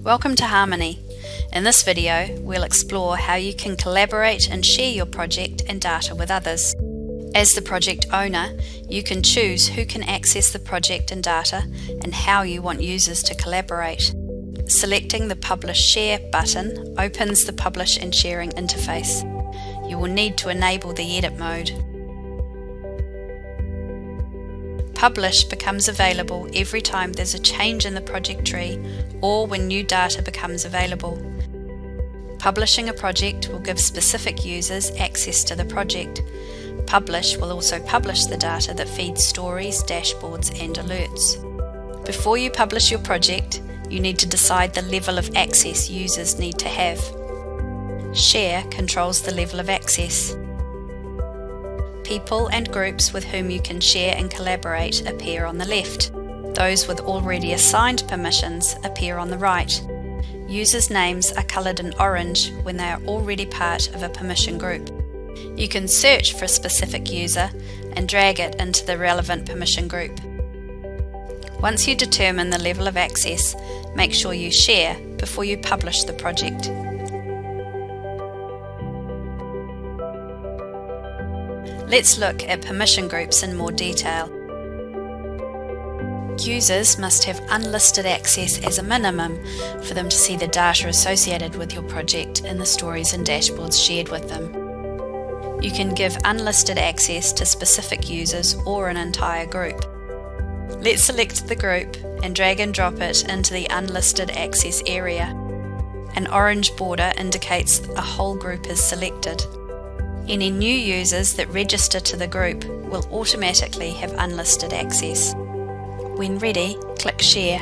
Welcome to Harmoni. In this video, we'll explore how you can collaborate and share your project and data with others. As the project owner, you can choose who can access the project and data and how you want users to collaborate. Selecting the Publish Share button opens the Publish and Sharing interface. You will need to enable the edit mode. Publish becomes available every time there's a change in the project tree or when new data becomes available. Publishing a project will give specific users access to the project. Publish will also publish the data that feeds stories, dashboards, and alerts. Before you publish your project, you need to decide the level of access users need to have. Share controls the level of access. People and groups with whom you can share and collaborate appear on the left. Those with already assigned permissions appear on the right. Users' names are coloured in orange when they are already part of a permission group. You can search for a specific user and drag it into the relevant permission group. Once you determine the level of access, make sure you share before you publish the project. Let's look at permission groups in more detail. Users must have unlisted access as a minimum for them to see the data associated with your project in the stories and dashboards shared with them. You can give unlisted access to specific users or an entire group. Let's select the group and drag and drop it into the unlisted access area. An orange border indicates a whole group is selected. Any new users that register to the group will automatically have unlisted access. When ready, click Share.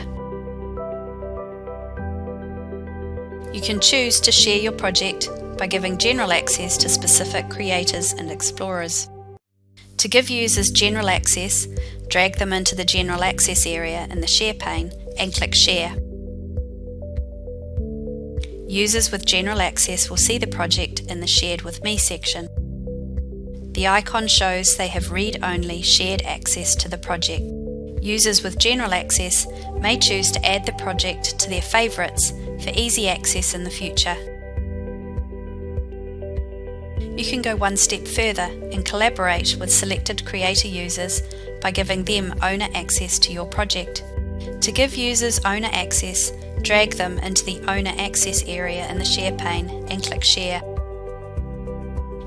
You can choose to share your project by giving general access to specific creators and explorers. To give users general access, drag them into the General Access area in the Share pane and click Share. Users with general access will see the project in the Shared with Me section. The icon shows they have read-only shared access to the project. Users with general access may choose to add the project to their favourites for easy access in the future. You can go one step further and collaborate with selected creator users by giving them owner access to your project. To give users owner access, drag them into the Owner Access area in the Share pane and click Share.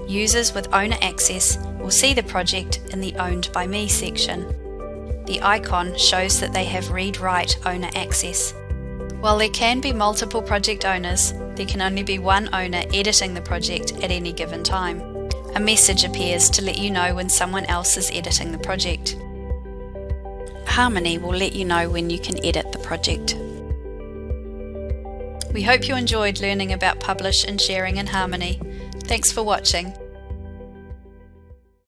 Users with owner access will see the project in the Owned by Me section. The icon shows that they have read-write owner access. While there can be multiple project owners, there can only be one owner editing the project at any given time. A message appears to let you know when someone else is editing the project. Harmoni will let you know when you can edit the project. We hope you enjoyed learning about Publish and Sharing in Harmoni. Thanks for watching.